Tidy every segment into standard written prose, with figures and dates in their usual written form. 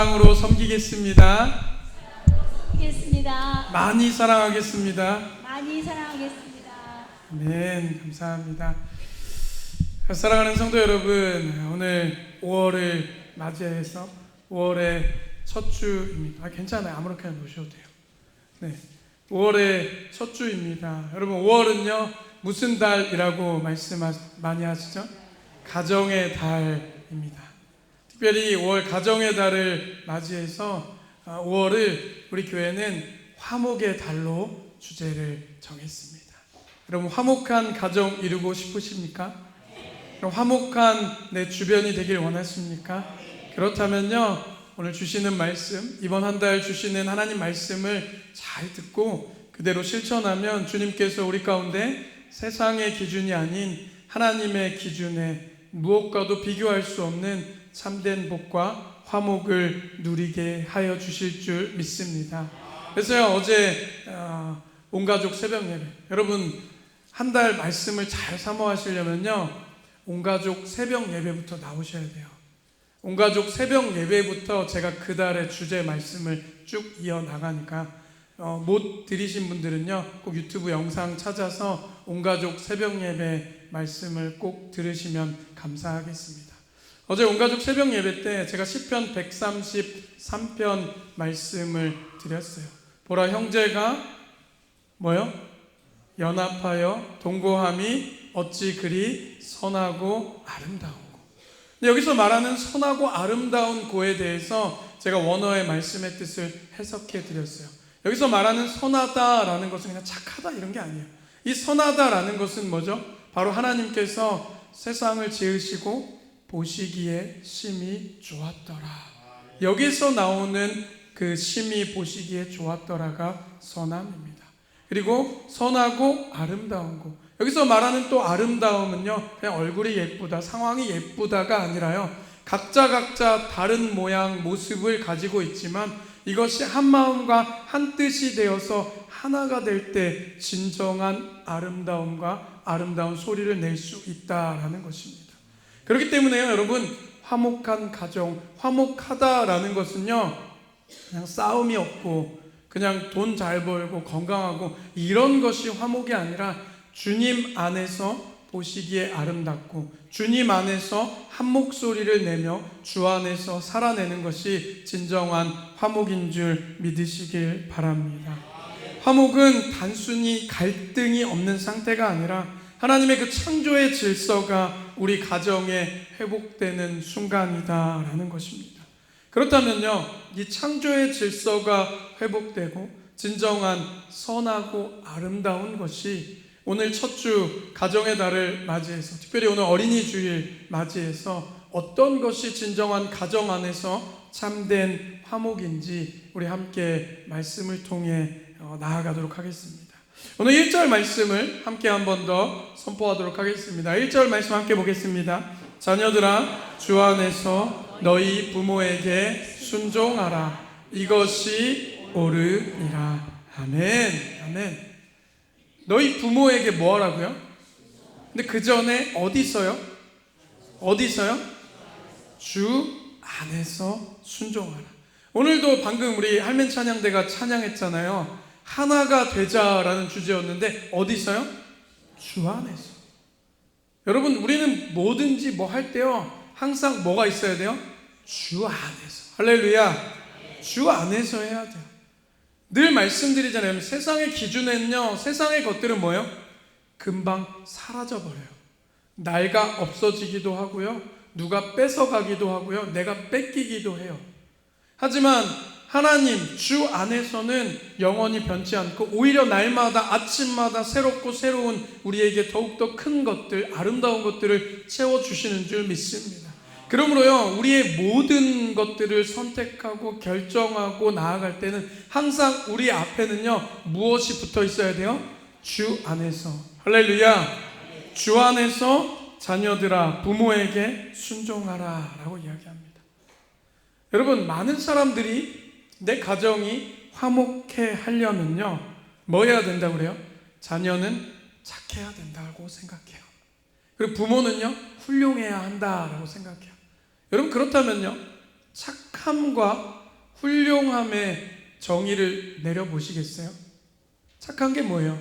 사랑으로 섬기겠습니다. 하겠습니다. 많이 사랑하겠습니다. 많이 사랑하겠습니다. 아멘. 감사합니다. 사랑하는 성도 여러분, 오늘 5월을 맞이해서 5월의 첫 주입니다. 괜찮아요. 아무렇게나 놓으셔도 돼요. 네, 5월의 첫 주입니다. 여러분, 5월은요 무슨 달이라고 말씀 많이 하시죠? 가정의 달입니다. 특별히 5월 가정의 달을 맞이해서 5월을 우리 교회는 화목의 달로 주제를 정했습니다. 여러분, 화목한 가정 이루고 싶으십니까? 그럼 화목한 내 주변이 되길 원하십니까? 그렇다면요, 오늘 주시는 말씀, 이번 한 달 주시는 하나님 말씀을 잘 듣고 그대로 실천하면 주님께서 우리 가운데 세상의 기준이 아닌 하나님의 기준에 무엇과도 비교할 수 없는 참된 복과 화목을 누리게 하여 주실 줄 믿습니다. 그래서요, 어제 온가족 새벽 예배, 여러분 한 달 말씀을 잘 사모하시려면요 온가족 새벽 예배부터 나오셔야 돼요. 온가족 새벽 예배부터 제가 그 달의 주제 말씀을 쭉 이어나가니까 못 들으신 분들은요 꼭 유튜브 영상 찾아서 온가족 새벽 예배 말씀을 꼭 들으시면 감사하겠습니다. 어제 온가족 새벽 예배 때 제가 시편 133편 말씀을 드렸어요. 보라, 형제가 뭐요? 연합하여 동거함이 어찌 그리 선하고 아름다운고. 여기서 말하는 선하고 아름다운 고에 대해서 제가 원어의 말씀의 뜻을 해석해 드렸어요. 여기서 말하는 선하다라는 것은 그냥 착하다 이런 게 아니에요. 이 선하다라는 것은 뭐죠? 바로 하나님께서 세상을 지으시고 보시기에 심히 좋았더라. 여기서 나오는 그 심히 보시기에 좋았더라가 선함입니다. 그리고 선하고 아름다운 것, 여기서 말하는 또 아름다움은요 그냥 얼굴이 예쁘다, 상황이 예쁘다가 아니라요 각자 다른 모양, 모습을 가지고 있지만 이것이 한 마음과 한 뜻이 되어서 하나가 될 때 진정한 아름다움과 아름다운 소리를 낼 수 있다라는 것입니다. 그렇기 때문에요, 여러분, 화목한 가정, 화목하다라는 것은요 그냥 싸움이 없고 그냥 돈 잘 벌고 건강하고 이런 것이 화목이 아니라 주님 안에서 보시기에 아름답고 주님 안에서 한 목소리를 내며 주 안에서 살아내는 것이 진정한 화목인 줄 믿으시길 바랍니다. 화목은 단순히 갈등이 없는 상태가 아니라 하나님의 그 창조의 질서가 우리 가정에 회복되는 순간이다라는 것입니다. 그렇다면요, 이 창조의 질서가 회복되고 진정한 선하고 아름다운 것이 오늘 첫 주 가정의 달을 맞이해서, 특별히 오늘 어린이 주일 맞이해서 어떤 것이 진정한 가정 안에서 참된 화목인지 우리 함께 말씀을 통해 나아가도록 하겠습니다. 오늘 1절 말씀을 함께 한 번 더 선포하도록 하겠습니다. 1절 말씀 함께 보겠습니다. 자녀들아, 주 안에서 너희 부모에게 순종하라. 이것이 옳으니라. 아멘. 아멘. 너희 부모에게 뭐 하라고요? 근데 그 전에 어디 있어요? 어디서요? 주 안에서 순종하라. 오늘도 방금 우리 할멘 찬양대가 찬양했잖아요. 하나가 되자라는 주제였는데 어디 있어요? 주 안에서. 여러분, 우리는 뭐든지 뭐 할 때요 항상 뭐가 있어야 돼요? 주 안에서. 할렐루야. 주 안에서 해야 돼요. 늘 말씀드리잖아요. 세상의 기준에는요 세상의 것들은 뭐예요? 금방 사라져버려요. 나이가 없어지기도 하고요, 누가 뺏어가기도 하고요, 내가 뺏기기도 해요. 하지만 하나님 주 안에서는 영원히 변치 않고 오히려 날마다 아침마다 새롭고 새로운 우리에게 더욱더 큰 것들, 아름다운 것들을 채워주시는 줄 믿습니다. 그러므로요, 우리의 모든 것들을 선택하고 결정하고 나아갈 때는 항상 우리 앞에는요 무엇이 붙어 있어야 돼요? 주 안에서. 할렐루야. 주 안에서 자녀들아 부모에게 순종하라 라고 이야기합니다. 여러분, 많은 사람들이 내 가정이 화목해 하려면요 뭐 해야 된다고 그래요? 자녀는 착해야 된다고 생각해요. 그리고 부모는요 훌륭해야 한다라고 생각해요. 여러분, 그렇다면요 착한 착함과 훌륭함의 정의를 내려보시겠어요? 착한 게 뭐예요?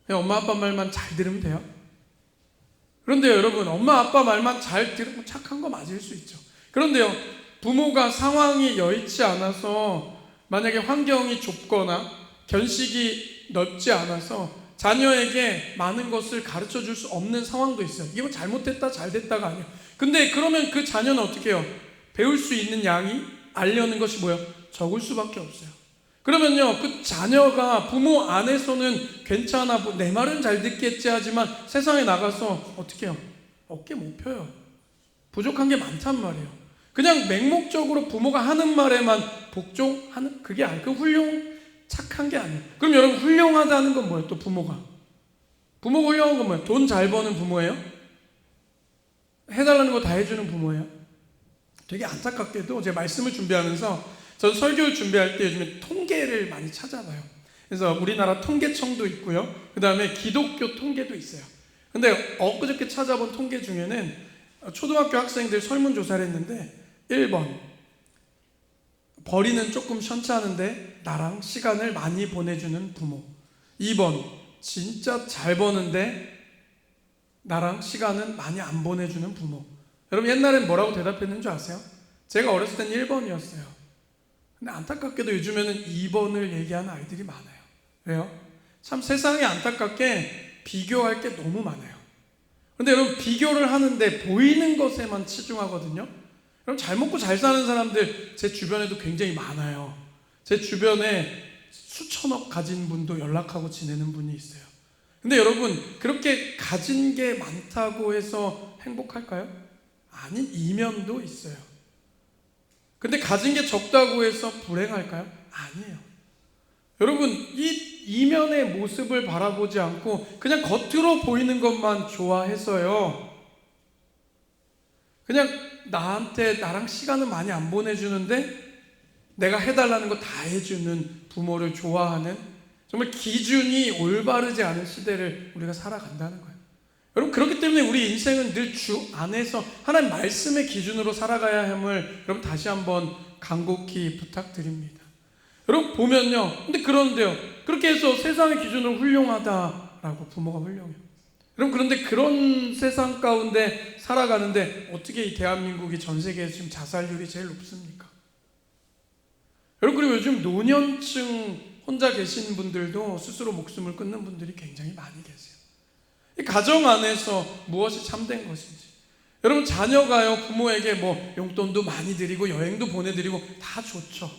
그냥 엄마 아빠 말만 잘 들으면 돼요? 그런데요, 여러분, 엄마 아빠 말만 잘 들으면 착한 거 맞을 수 있죠. 그런데요, 부모가 상황이 여의치 않아서, 만약에 환경이 좁거나 견식이 넓지 않아서 자녀에게 많은 것을 가르쳐 줄 수 없는 상황도 있어요. 이거 잘못됐다 잘됐다가 아니에요. 근데 그러면 그 자녀는 어떻게 해요? 배울 수 있는 양이, 알려는 것이 뭐예요? 적을 수밖에 없어요. 그러면요, 그 자녀가 부모 안에서는 괜찮아, 내 말은 잘 듣겠지 하지만 세상에 나가서 어떻게 해요? 어깨 못 펴요. 부족한 게 많단 말이에요. 그냥 맹목적으로 부모가 하는 말에만 복종하는, 그게 아니에요. 그 착한 게 아니에요. 그럼 여러분, 훌륭하다는 건 뭐예요? 또 부모가 훌륭한 건 뭐예요? 돈 잘 버는 부모예요? 해달라는 거 다 해주는 부모예요? 되게 안타깝게도 제 말씀을 준비하면서, 전 설교를 준비할 때 요즘에 통계를 많이 찾아봐요. 그래서 우리나라 통계청도 있고요, 그 다음에 기독교 통계도 있어요. 근데 엊그저께 찾아본 통계 중에는 초등학교 학생들 설문조사를 했는데 1번, 벌이는 조금 현찮은데 나랑 시간을 많이 보내주는 부모. 2번, 진짜 잘 버는데 나랑 시간은 많이 안 보내주는 부모. 여러분, 옛날엔 뭐라고 대답했는 줄 아세요? 제가 어렸을 땐 1번이었어요. 근데 안타깝게도 요즘에는 2번을 얘기하는 아이들이 많아요. 왜요? 참 세상에 안타깝게 비교할 게 너무 많아요. 그런데 여러분, 비교를 하는데 보이는 것에만 치중하거든요. 그럼 잘 먹고 잘 사는 사람들 제 주변에도 굉장히 많아요. 제 주변에 수천억 가진 분도 연락하고 지내는 분이 있어요. 근데 여러분, 그렇게 가진 게 많다고 해서 행복할까요? 아닌 이면도 있어요. 근데 가진 게 적다고 해서 불행할까요? 아니에요. 여러분, 이 이면의 모습을 바라보지 않고 그냥 겉으로 보이는 것만 좋아해서요, 그냥 나랑 시간은 많이 안 보내주는데 내가 해달라는 거 다 해주는 부모를 좋아하는, 정말 기준이 올바르지 않은 시대를 우리가 살아간다는 거예요. 여러분, 그렇기 때문에 우리 인생은 늘 주 안에서 하나님 말씀의 기준으로 살아가야 함을 여러분 다시 한번 간곡히 부탁드립니다. 여러분 보면요, 근데 그런데요, 그렇게 해서 세상의 기준으로 훌륭하다라고 부모가 훌륭해요. 여러분, 그런데 그런 세상 가운데 살아가는데 어떻게 이 대한민국이 전 세계에서 지금 자살률이 제일 높습니까? 여러분, 그리고 요즘 노년층 혼자 계신 분들도 스스로 목숨을 끊는 분들이 굉장히 많이 계세요. 이 가정 안에서 무엇이 참된 것인지. 여러분, 자녀가요, 부모에게 뭐 용돈도 많이 드리고 여행도 보내드리고 다 좋죠.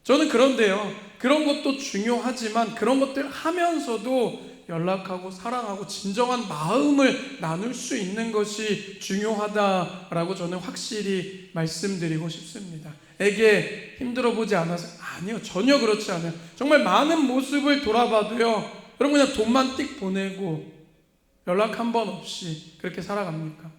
저는 그런데요, 그런 것도 중요하지만 그런 것들 하면서도 연락하고 사랑하고 진정한 마음을 나눌 수 있는 것이 중요하다라고 저는 확실히 말씀드리고 싶습니다. 애게 힘들어 보지 않아서, 아니요, 전혀 그렇지 않아요. 정말 많은 모습을 돌아봐도요, 여러분 그냥 돈만 띡 보내고 연락 한 번 없이 그렇게 살아갑니까?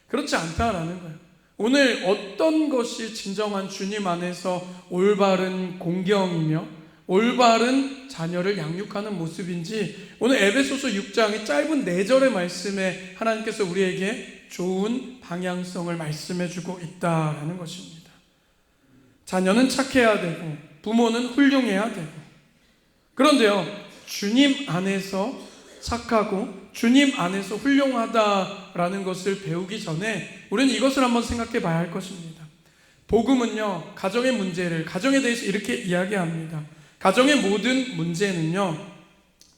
그렇지 않다라는 거예요. 오늘 어떤 것이 진정한 주님 안에서 올바른 공경이며 올바른 자녀를 양육하는 모습인지, 오늘 에베소서 6장의 짧은 4절의 말씀에 하나님께서 우리에게 좋은 방향성을 말씀해 주고 있다라는 것입니다. 자녀는 착해야 되고 부모는 훌륭해야 되고, 그런데요, 주님 안에서 착하고 주님 안에서 훌륭하다라는 것을 배우기 전에 우리는 이것을 한번 생각해 봐야 할 것입니다. 복음은요, 가정의 문제를, 가정에 대해서 이렇게 이야기합니다. 가정의 모든 문제는요,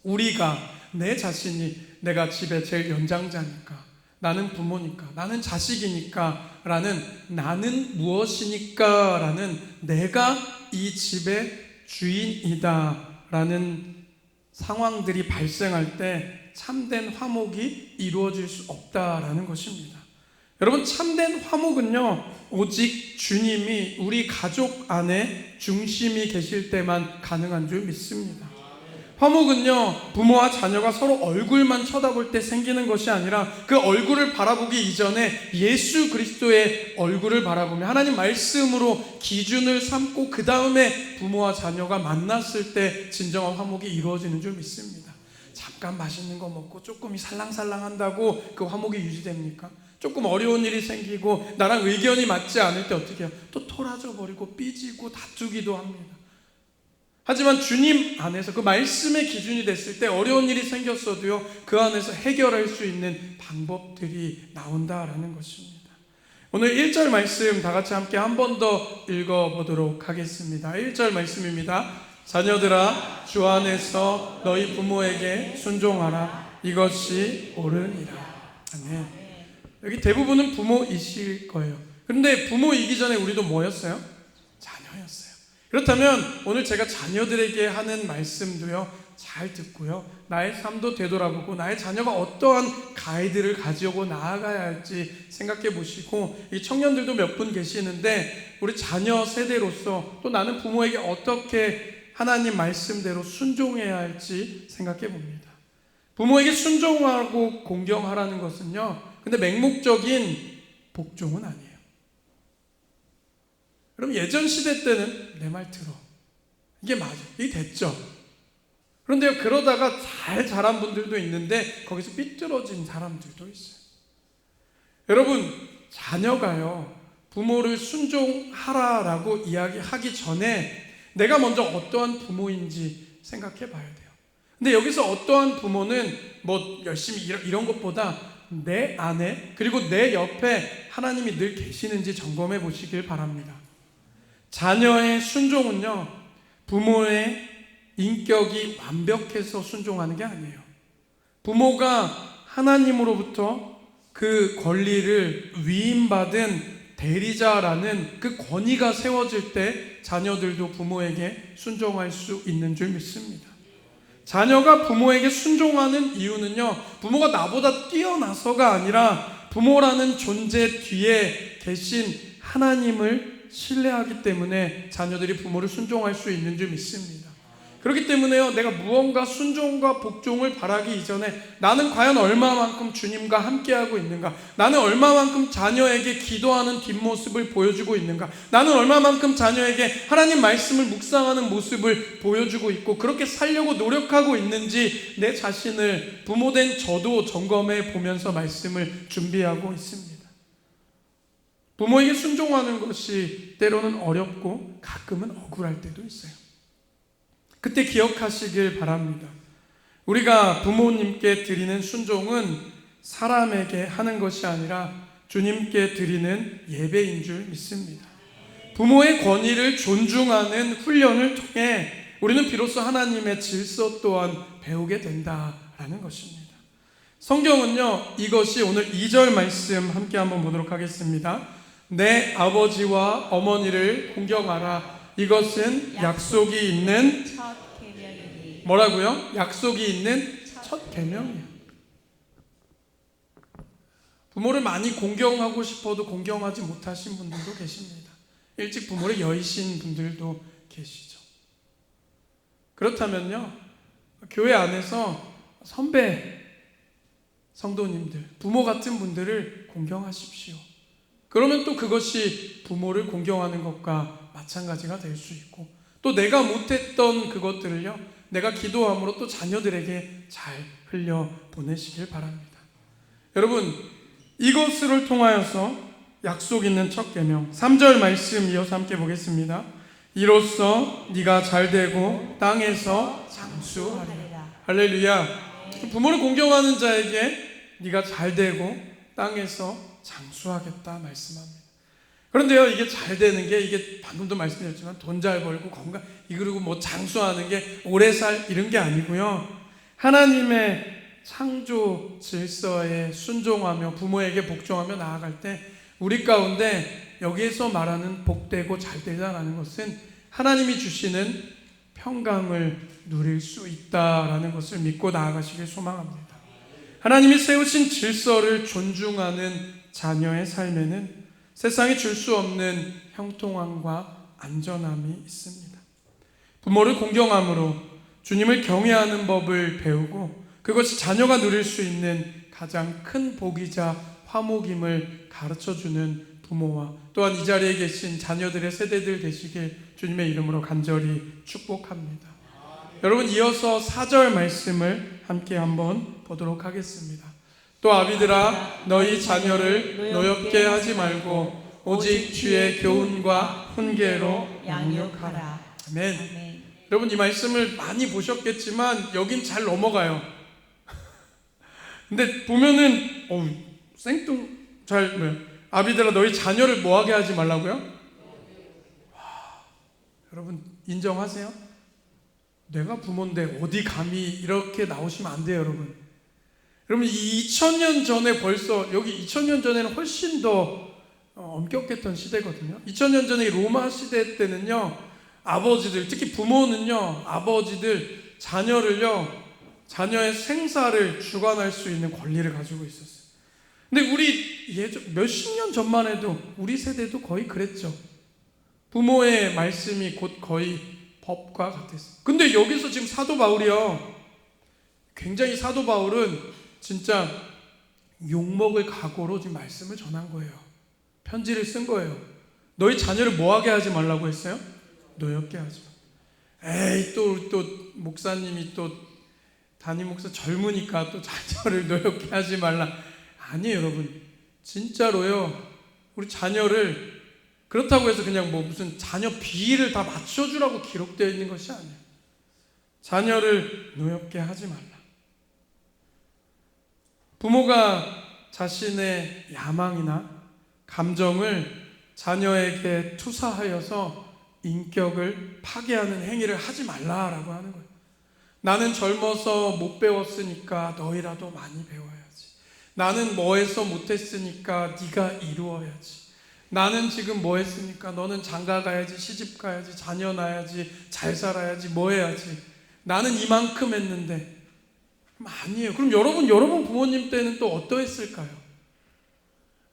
우리가, 내 자신이, 내가 집에 제일 연장자니까, 나는 부모니까, 나는 자식이니까 라는, 나는 무엇이니까 라는, 내가 이 집의 주인이다 라는 상황들이 발생할 때 참된 화목이 이루어질 수 없다라는 것입니다. 여러분, 참된 화목은요, 오직 주님이 우리 가족 안에 중심이 계실 때만 가능한 줄 믿습니다. 화목은요, 부모와 자녀가 서로 얼굴만 쳐다볼 때 생기는 것이 아니라 그 얼굴을 바라보기 이전에 예수 그리스도의 얼굴을 바라보며 하나님 말씀으로 기준을 삼고 그 다음에 부모와 자녀가 만났을 때 진정한 화목이 이루어지는 줄 믿습니다. 잠깐 맛있는 거 먹고 조금 살랑살랑 한다고 그 화목이 유지됩니까? 조금 어려운 일이 생기고 나랑 의견이 맞지 않을 때 어떻게 해요? 또 토라져 버리고 삐지고 다투기도 합니다. 하지만 주님 안에서 그 말씀의 기준이 됐을 때 어려운 일이 생겼어도요, 그 안에서 해결할 수 있는 방법들이 나온다라는 것입니다. 오늘 1절 말씀 다 같이 함께 한 번 더 읽어보도록 하겠습니다. 1절 말씀입니다. 자녀들아, 주 안에서 너희 부모에게 순종하라. 이것이 옳으니라. 아멘. 여기 대부분은 부모이실 거예요. 그런데 부모이기 전에 우리도 뭐였어요? 자녀였어요. 그렇다면 오늘 제가 자녀들에게 하는 말씀도요, 잘 듣고요, 나의 삶도 되돌아보고 나의 자녀가 어떠한 가이드를 가지고 나아가야 할지 생각해 보시고, 이 청년들도 몇 분 계시는데 우리 자녀 세대로서 또 나는 부모에게 어떻게 하나님 말씀대로 순종해야 할지 생각해 봅니다. 부모에게 순종하고 공경하라는 것은요, 근데 맹목적인 복종은 아니에요. 그럼 예전 시대 때는 내 말 들어, 이게 맞아, 이게 됐죠. 그런데요, 그러다가 잘 자란 분들도 있는데 거기서 삐뚤어진 사람들도 있어요. 여러분, 자녀가요, 부모를 순종하라라고 이야기하기 전에 내가 먼저 어떠한 부모인지 생각해 봐야 돼요. 근데 여기서 어떠한 부모는 뭐 열심히 이런 것보다 내 안에 그리고 내 옆에 하나님이 늘 계시는지 점검해 보시길 바랍니다. 자녀의 순종은요, 부모의 인격이 완벽해서 순종하는 게 아니에요. 부모가 하나님으로부터 그 권리를 위임받은 대리자라는 그 권위가 세워질 때 자녀들도 부모에게 순종할 수 있는 줄 믿습니다. 자녀가 부모에게 순종하는 이유는요, 부모가 나보다 뛰어나서가 아니라 부모라는 존재 뒤에 계신 하나님을 신뢰하기 때문에 자녀들이 부모를 순종할 수 있는 줄 믿습니다. 그렇기 때문에요, 내가 무언가 순종과 복종을 바라기 이전에 나는 과연 얼마만큼 주님과 함께하고 있는가, 나는 얼마만큼 자녀에게 기도하는 뒷모습을 보여주고 있는가, 나는 얼마만큼 자녀에게 하나님 말씀을 묵상하는 모습을 보여주고 있고 그렇게 살려고 노력하고 있는지 내 자신을 부모된 저도 점검해 보면서 말씀을 준비하고 있습니다. 부모에게 순종하는 것이 때로는 어렵고 가끔은 억울할 때도 있어요. 그때 기억하시길 바랍니다. 우리가 부모님께 드리는 순종은 사람에게 하는 것이 아니라 주님께 드리는 예배인 줄 믿습니다. 부모의 권위를 존중하는 훈련을 통해 우리는 비로소 하나님의 질서 또한 배우게 된다라는 것입니다. 성경은요, 이것이 오늘 2절 말씀 함께 한번 보도록 하겠습니다. 내 아버지와 어머니를 공경하라. 이것은 약속이 있는 첫 계명이니. 뭐라고요? 약속이 있는 첫 계명이에요. 부모를 많이 공경하고 싶어도 공경하지 못하신 분들도 계십니다. 일찍 부모를 여의신 분들도 계시죠. 그렇다면요, 교회 안에서 선배 성도님들, 부모 같은 분들을 공경하십시오. 그러면 또 그것이 부모를 공경하는 것과 마찬가지가 될 수 있고, 또 내가 못했던 그것들을요, 내가 기도함으로 또 자녀들에게 잘 흘려 보내시길 바랍니다. 여러분, 이것을 통하여서 약속 있는 첫 계명 3절 말씀 이어서 함께 보겠습니다. 이로써 네가 잘되고 땅에서 장수하리라. 할렐루야. 부모를 공경하는 자에게 네가 잘되고 땅에서 장수하겠다 말씀합니다. 그런데요, 이게 잘 되는 게, 이게 방금도 말씀드렸지만 돈 잘 벌고 건강, 그리고 뭐 장수하는 게 오래 살 이런 게 아니고요, 하나님의 창조 질서에 순종하며 부모에게 복종하며 나아갈 때 우리 가운데 여기에서 말하는 복되고 잘되다라는 것은 하나님이 주시는 평강을 누릴 수 있다라는 것을 믿고 나아가시길 소망합니다. 하나님이 세우신 질서를 존중하는 자녀의 삶에는 세상이 줄 수 없는 형통함과 안전함이 있습니다. 부모를 공경함으로 주님을 경외하는 법을 배우고 그것이 자녀가 누릴 수 있는 가장 큰 복이자 화목임을 가르쳐주는 부모와 또한 이 자리에 계신 자녀들의 세대들 되시길 주님의 이름으로 간절히 축복합니다. 여러분, 이어서 4절 말씀을 함께 한번 보도록 하겠습니다. 또 아비들아 너희 자녀를 노엽게 하지 말고 오직 주의 교훈과 훈계로 양육하라. 아멘. 아멘. 여러분 이 말씀을 많이 보셨겠지만 여긴 잘 넘어가요. 근데 보면은 아비들아 너희 자녀를 뭐하게 하지 말라고요? 와, 여러분 인정하세요? 내가 부모인데 어디 감히 이렇게 나오시면 안 돼요, 여러분. 여러분 2000년 전에 벌써 여기 2000년 전에는 훨씬 더 엄격했던 시대거든요. 2000년 전에 로마 시대 때는요, 아버지들, 특히 부모는요, 아버지들 자녀의 생사를 주관할 수 있는 권리를 가지고 있었어요. 근데 우리 몇십 년 전만 해도 우리 세대도 거의 그랬죠. 부모의 말씀이 곧 거의 법과 같았어요. 근데 여기서 지금 사도 바울이요, 굉장히 사도 바울은 진짜 욕먹을 각오로 지금 말씀을 전한 거예요. 편지를 쓴 거예요. 너희 자녀를 뭐하게 하지 말라고 했어요? 노엽게 하지 마. 에이 또 목사님이 또 담임 목사 젊으니까 또 자녀를 노엽게 하지 말라. 아니에요, 여러분. 진짜로요. 우리 자녀를 그렇다고 해서 그냥 뭐 무슨 자녀 비위를 다 맞춰주라고 기록되어 있는 것이 아니에요. 자녀를 노엽게 하지 말라. 부모가 자신의 야망이나 감정을 자녀에게 투사하여서 인격을 파괴하는 행위를 하지 말라라고 하는 거예요. 나는 젊어서 못 배웠으니까 너희라도 많이 배워야지. 나는 뭐 해서 못했으니까 네가 이루어야지. 나는 지금 뭐 했으니까 너는 장가 가야지, 시집 가야지, 자녀 낳아야지, 잘 살아야지, 뭐 해야지. 나는 이만큼 했는데. 아니에요. 그럼 여러분 부모님 때는 또 어떠했을까요?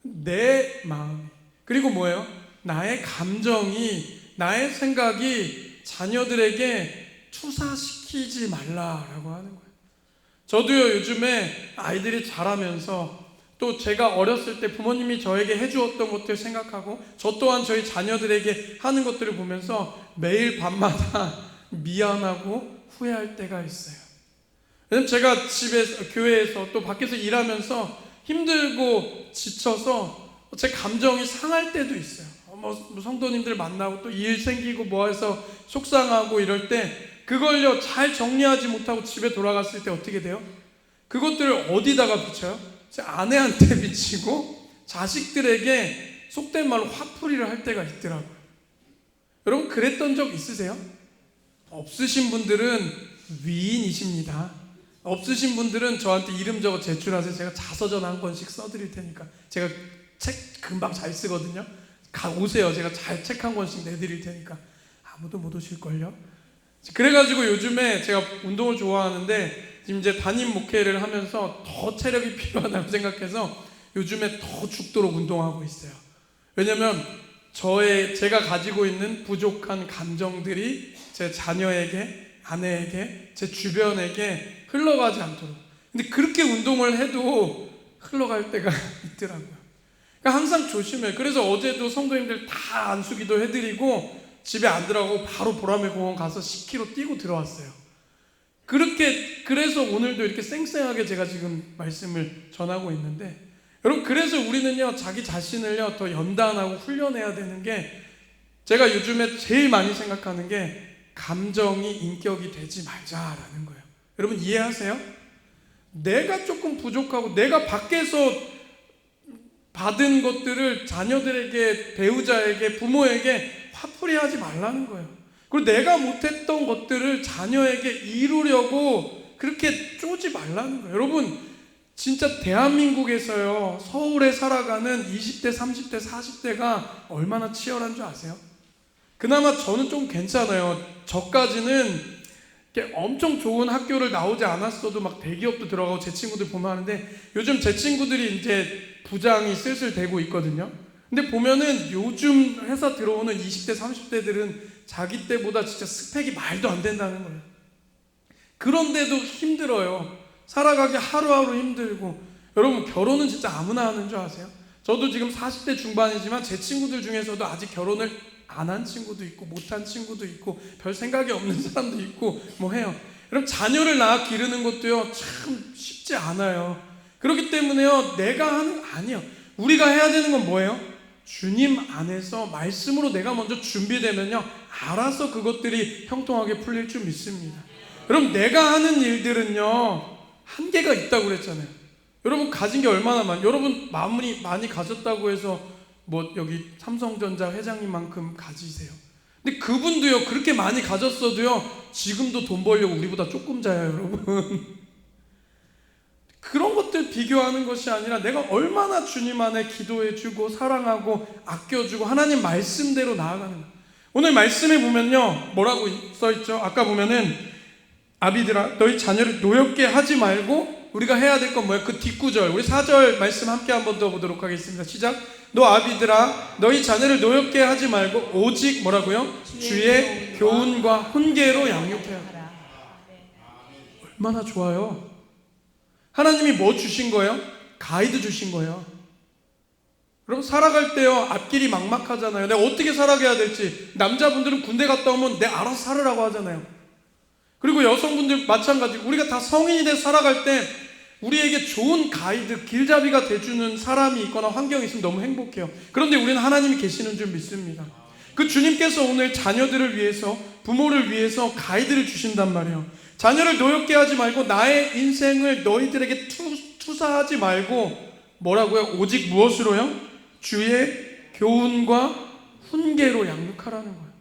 내 마음이, 그리고 뭐예요? 나의 감정이, 나의 생각이 자녀들에게 투사시키지 말라라고 하는 거예요. 저도요, 요즘에 아이들이 자라면서 또 제가 어렸을 때 부모님이 저에게 해주었던 것들 생각하고 저 또한 저희 자녀들에게 하는 것들을 보면서 매일 밤마다 미안하고 후회할 때가 있어요. 왜냐면 제가 집에서, 교회에서 또 밖에서 일하면서 힘들고 지쳐서 제 감정이 상할 때도 있어요. 뭐 성도님들 만나고 또 일 생기고 뭐 해서 속상하고 이럴 때 그걸요 잘 정리하지 못하고 집에 돌아갔을 때 어떻게 돼요? 그것들을 어디다가 비춰요? 제 아내한테 비치고 자식들에게 속된 말로 화풀이를 할 때가 있더라고요. 여러분 그랬던 적 있으세요? 없으신 분들은 위인이십니다. 없으신 분들은 저한테 이름 적어 제출하세요. 제가 자서전 한 권씩 써드릴 테니까. 제가 책 금방 잘 쓰거든요. 오세요. 제가 잘 책 한 권씩 내드릴 테니까. 아무도 못 오실걸요? 그래가지고 요즘에 제가 운동을 좋아하는데 지금 이제 담임 목회를 하면서 더 체력이 필요하다고 생각해서 요즘에 더 죽도록 운동하고 있어요. 왜냐면 제가 가지고 있는 부족한 감정들이 제 자녀에게, 아내에게, 제 주변에게 흘러가지 않도록. 근데 그렇게 운동을 해도 흘러갈 때가 있더라고요. 그러니까 항상 조심해요. 그래서 어제도 성도님들 다 안수기도 해드리고 집에 안 들어가고 바로 보라매 공원 가서 10km 뛰고 들어왔어요. 그래서 오늘도 이렇게 쌩쌩하게 제가 지금 말씀을 전하고 있는데, 여러분 그래서 우리는요 자기 자신을요 더 연단하고 훈련해야 되는 게, 제가 요즘에 제일 많이 생각하는 게 감정이 인격이 되지 말자라는 거예요. 여러분 이해하세요? 내가 조금 부족하고 내가 밖에서 받은 것들을 자녀들에게, 배우자에게, 부모에게 화풀이하지 말라는 거예요. 그리고 내가 못했던 것들을 자녀에게 이루려고 그렇게 쪼지 말라는 거예요. 여러분 진짜 대한민국에서요 서울에 살아가는 20대, 30대, 40대가 얼마나 치열한 줄 아세요? 그나마 저는 좀 괜찮아요. 저까지는 엄청 좋은 학교를 나오지 않았어도 막 대기업도 들어가고 제 친구들 보면 하는데, 요즘 제 친구들이 이제 부장이 슬슬 되고 있거든요. 근데 보면은 요즘 회사 들어오는 20대, 30대들은 자기 때보다 진짜 스펙이 말도 안 된다는 거예요. 그런데도 힘들어요. 살아가기 하루하루 힘들고. 여러분 결혼은 진짜 아무나 하는 줄 아세요? 저도 지금 40대 중반이지만 제 친구들 중에서도 아직 결혼을 안 한 친구도 있고 못한 친구도 있고 별 생각이 없는 사람도 있고 뭐 해요. 여러분 자녀를 낳아 기르는 것도요 참 쉽지 않아요. 그렇기 때문에요, 내가 하는 아니요. 우리가 해야 되는 건 뭐예요? 주님 안에서 말씀으로 내가 먼저 준비되면요, 알아서 그것들이 형통하게 풀릴 줄 믿습니다. 여러분, 내가 하는 일들은요, 한계가 있다고 그랬잖아요. 여러분 가진 게 얼마나 여러분 많이 가졌다고 해서 뭐 여기 삼성전자 회장님만큼 가지세요. 근데 그분도요, 그렇게 많이 가졌어도요, 지금도 돈 벌려고 우리보다 조금 자요, 여러분. 그런 것들 비교하는 것이 아니라 내가 얼마나 주님 안에 기도해주고 사랑하고 아껴주고 하나님 말씀대로 나아가는 거예요. 오늘 말씀에 보면요, 뭐라고 써있죠? 아까 보면은 아비들아 너희 자녀를 노엽게 하지 말고, 우리가 해야 될 건 뭐예요? 그 뒷구절, 우리 4절 말씀 함께 한번 더 보도록 하겠습니다. 시작. 너 아비들아 너희 자녀를 노엽게 하지 말고 오직 뭐라고요? 주의 교훈과 훈계로 양육해야 합니다. 얼마나 좋아요. 하나님이 뭐 주신 거예요? 가이드 주신 거예요. 여러분, 살아갈 때요, 앞길이 막막하잖아요. 내가 어떻게 살아가야 될지. 남자분들은 군대 갔다 오면 내 알아서 살으라고 하잖아요. 그리고 여성분들 마찬가지. 우리가 다 성인이 돼서 살아갈 때 우리에게 좋은 가이드, 길잡이가 돼주는 사람이 있거나 환경이 있으면 너무 행복해요. 그런데 우리는 하나님이 계시는 줄 믿습니다. 그 주님께서 오늘 자녀들을 위해서, 부모를 위해서 가이드를 주신단 말이에요. 자녀를 노엽게 하지 말고 나의 인생을 너희들에게 투사하지 말고 뭐라고요? 오직 무엇으로요? 주의 교훈과 훈계로 양육하라는 거예요.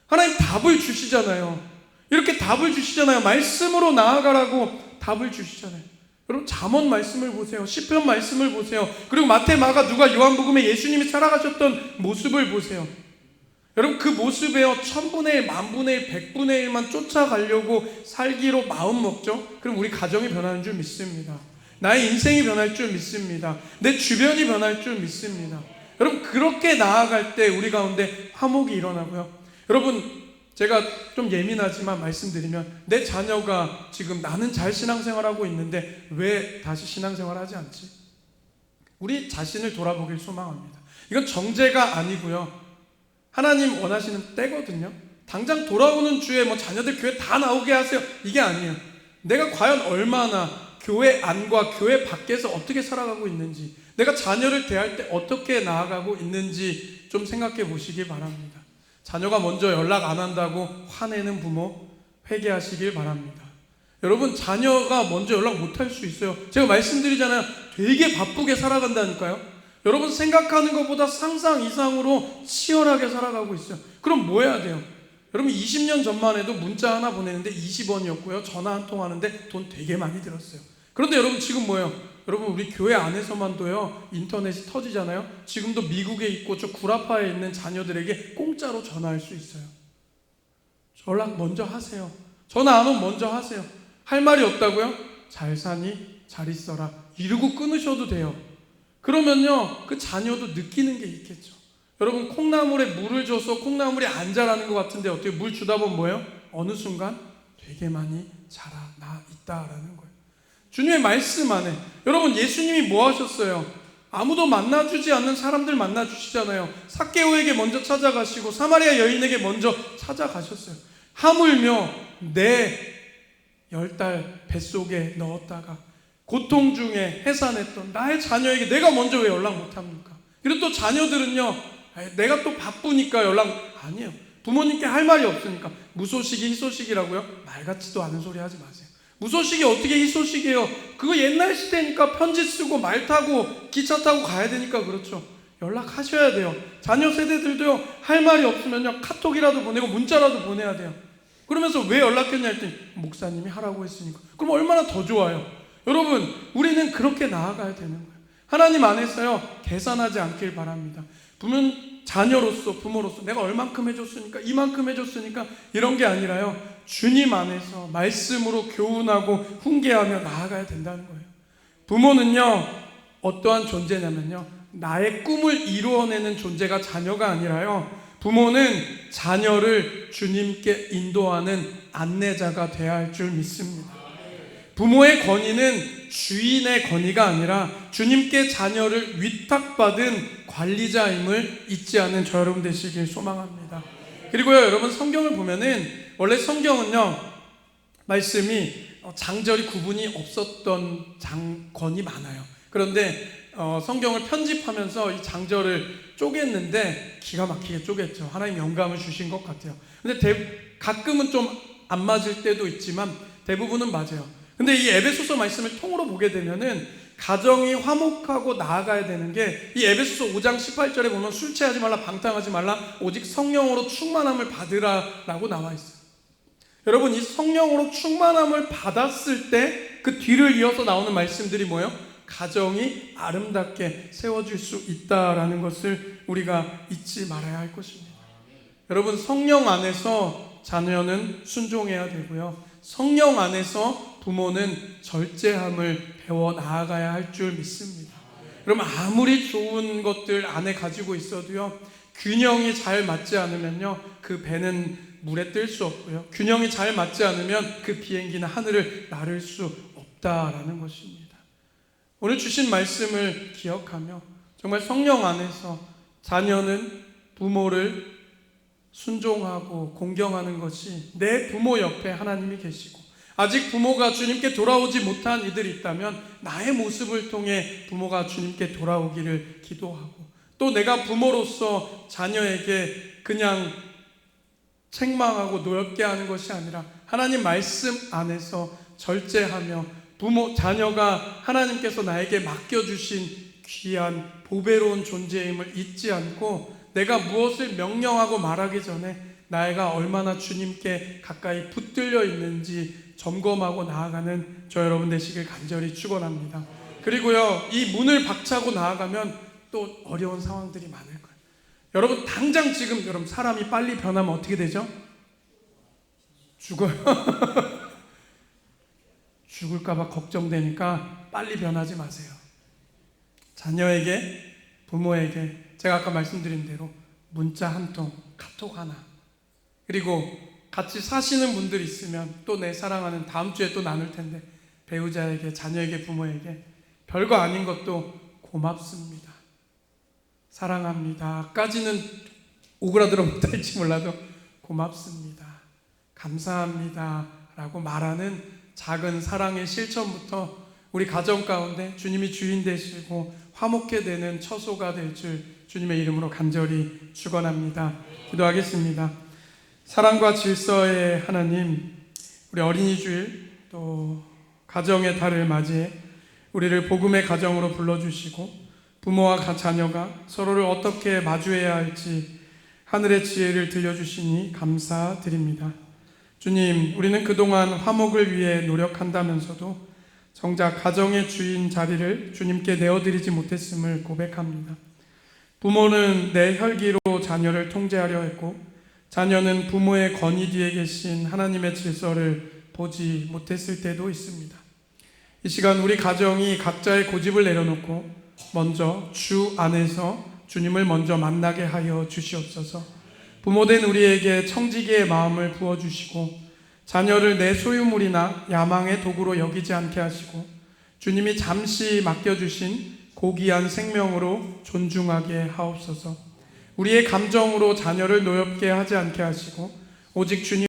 하나님 답을 주시잖아요. 이렇게 답을 주시잖아요. 말씀으로 나아가라고 답을 주시잖아요. 여러분, 잠언 말씀을 보세요. 시편 말씀을 보세요. 그리고 마태, 마가, 누가, 요한복음에 예수님이 살아가셨던 모습을 보세요. 여러분, 그 모습에요, 1000분의 1, 10,000분의 1, 100분의 1만 쫓아가려고 살기로 마음 먹죠? 그럼 우리 가정이 변하는 줄 믿습니다. 나의 인생이 변할 줄 믿습니다. 내 주변이 변할 줄 믿습니다. 여러분, 그렇게 나아갈 때 우리 가운데 화목이 일어나고요. 여러분, 제가 좀 예민하지만 말씀드리면, 내 자녀가 지금 나는 잘 신앙생활하고 있는데 왜 다시 신앙생활하지 않지? 우리 자신을 돌아보길 소망합니다. 이건 정죄가 아니고요, 하나님 원하시는 때거든요. 당장 돌아오는 주에 뭐 자녀들 교회 다 나오게 하세요, 이게 아니에요. 내가 과연 얼마나 교회 안과 교회 밖에서 어떻게 살아가고 있는지, 내가 자녀를 대할 때 어떻게 나아가고 있는지 좀 생각해 보시기 바랍니다. 자녀가 먼저 연락 안 한다고 화내는 부모, 회개하시길 바랍니다. 여러분, 자녀가 먼저 연락 못 할 수 있어요. 제가 말씀드리잖아요, 되게 바쁘게 살아간다니까요. 여러분, 생각하는 것보다 상상 이상으로 치열하게 살아가고 있어요. 그럼 뭐 해야 돼요? 여러분, 20년 전만 해도 문자 하나 보내는데 20원이었고요. 전화 한 통 하는데 돈 되게 많이 들었어요. 그런데 여러분, 지금 뭐예요? 여러분, 우리 교회 안에서만도요, 인터넷이 터지잖아요. 지금도 미국에 있고 저 구라파에 있는 자녀들에게 공짜로 전화할 수 있어요. 연락 먼저 하세요. 전화 안 오면 먼저 하세요. 할 말이 없다고요? 잘 사니? 잘 있어라. 이러고 끊으셔도 돼요. 그러면요, 그 자녀도 느끼는 게 있겠죠. 여러분, 콩나물에 물을 줘서 콩나물이 안 자라는 것 같은데 어떻게 물 주다 보면 뭐예요? 어느 순간 되게 많이 자라나 있다라는 거예요. 주님의 말씀 안에. 여러분, 예수님이 뭐 하셨어요? 아무도 만나주지 않는 사람들 만나주시잖아요. 삭개오에게 먼저 찾아가시고 사마리아 여인에게 먼저 찾아가셨어요. 하물며 내 10달 뱃속에 넣었다가 고통 중에 해산했던 나의 자녀에게 내가 먼저 왜 연락 못합니까? 그리고 또 자녀들은요, 내가 또 바쁘니까 연락, 아니에요. 부모님께 할 말이 없으니까. 무소식이 희소식이라고요? 말 같지도 않은 소리 하지 마세요. 무소식이 어떻게 희소식이에요? 그거 옛날 시대니까 편지 쓰고 말 타고 기차 타고 가야 되니까 그렇죠. 연락하셔야 돼요. 자녀 세대들도요, 할 말이 없으면요, 카톡이라도 보내고 문자라도 보내야 돼요. 그러면서 왜 연락했냐 했더니 목사님이 하라고 했으니까. 그럼 얼마나 더 좋아요. 여러분, 우리는 그렇게 나아가야 되는 거예요. 하나님 안에서요, 계산하지 않길 바랍니다. 자녀로서, 부모로서 내가 얼만큼 해줬으니까, 이만큼 해줬으니까, 이런 게 아니라요, 주님 안에서 말씀으로 교훈하고 훈계하며 나아가야 된다는 거예요. 부모는요, 어떠한 존재냐면요, 나의 꿈을 이루어내는 존재가 자녀가 아니라요, 부모는 자녀를 주님께 인도하는 안내자가 되어야 할 줄 믿습니다. 부모의 권위는 주인의 권위가 아니라 주님께 자녀를 위탁받은 관리자임을 잊지 않는 저 여러분 되시길 소망합니다. 그리고요, 여러분, 성경을 보면은 원래 성경은요, 말씀이 장절이 구분이 없었던 장건이 많아요. 그런데 성경을 편집하면서 이 장절을 쪼갰는데 기가 막히게 쪼갰죠. 하나님 영감을 주신 것 같아요. 근데 가끔은 좀 안 맞을 때도 있지만 대부분은 맞아요. 근데 이 에베소서 말씀을 통으로 보게 되면은 가정이 화목하고 나아가야 되는 게 이 에베소서 5장 18절에 보면 술 취하지 말라, 방탕하지 말라, 오직 성령으로 충만함을 받으라라고 나와 있어요. 여러분, 이 성령으로 충만함을 받았을 때 그 뒤를 이어서 나오는 말씀들이 뭐예요? 가정이 아름답게 세워질 수 있다라는 것을 우리가 잊지 말아야 할 것입니다. 여러분, 성령 안에서 자녀는 순종해야 되고요, 성령 안에서 부모는 절제함을 배워 나아가야 할 줄 믿습니다. 여러분, 아무리 좋은 것들 안에 가지고 있어도요, 균형이 잘 맞지 않으면요, 그 배는 물에 뜰 수 없고요, 균형이 잘 맞지 않으면 그 비행기는 하늘을 나를 수 없다라는 것입니다. 오늘 주신 말씀을 기억하며 정말 성령 안에서 자녀는 부모를 순종하고 공경하는 것이, 내 부모 옆에 하나님이 계시고 아직 부모가 주님께 돌아오지 못한 이들이 있다면 나의 모습을 통해 부모가 주님께 돌아오기를 기도하고, 또 내가 부모로서 자녀에게 그냥 책망하고 노엽게 하는 것이 아니라 하나님 말씀 안에서 절제하며 자녀가 하나님께서 나에게 맡겨주신 귀한 보배로운 존재임을 잊지 않고, 내가 무엇을 명령하고 말하기 전에 나이가 얼마나 주님께 가까이 붙들려 있는지 점검하고 나아가는 저 여러분 되시길 간절히 축원합니다. 그리고요, 이 문을 박차고 나아가면 또 어려운 상황들이 많을 거예요. 여러분, 당장 지금 여러분 사람이 빨리 변하면 어떻게 되죠? 죽어요. 죽을까봐 걱정되니까 빨리 변하지 마세요. 자녀에게, 부모에게 제가 아까 말씀드린 대로 문자 한 통, 카톡 하나, 그리고 같이 사시는 분들 있으면 또 내 사랑하는, 다음 주에 또 나눌 텐데, 배우자에게, 자녀에게, 부모에게 별거 아닌 것도 고맙습니다, 사랑합니다 까지는 오그라들어 못할지 몰라도 고맙습니다, 감사합니다 라고 말하는 작은 사랑의 실천부터 우리 가정 가운데 주님이 주인 되시고 화목해 되는 처소가 될 줄 주님의 이름으로 간절히 축원합니다. 기도하겠습니다. 사랑과 질서의 하나님, 우리 어린이 주일 또 가정의 달을 맞이해 우리를 복음의 가정으로 불러주시고 부모와 자녀가 서로를 어떻게 마주해야 할지 하늘의 지혜를 들려주시니 감사드립니다. 주님, 우리는 그동안 화목을 위해 노력한다면서도 정작 가정의 주인 자리를 주님께 내어드리지 못했음을 고백합니다. 부모는 내 혈기로 자녀를 통제하려 했고, 자녀는 부모의 권위 뒤에 계신 하나님의 질서를 보지 못했을 때도 있습니다. 이 시간 우리 가정이 각자의 고집을 내려놓고 먼저 주 안에서 주님을 먼저 만나게 하여 주시옵소서. 부모된 우리에게 청지기의 마음을 부어주시고 자녀를 내 소유물이나 야망의 도구로 여기지 않게 하시고 주님이 잠시 맡겨주신 고귀한 생명으로 존중하게 하옵소서. 우리의 감정으로 자녀를 노엽게 하지 않게 하시고 오직 주님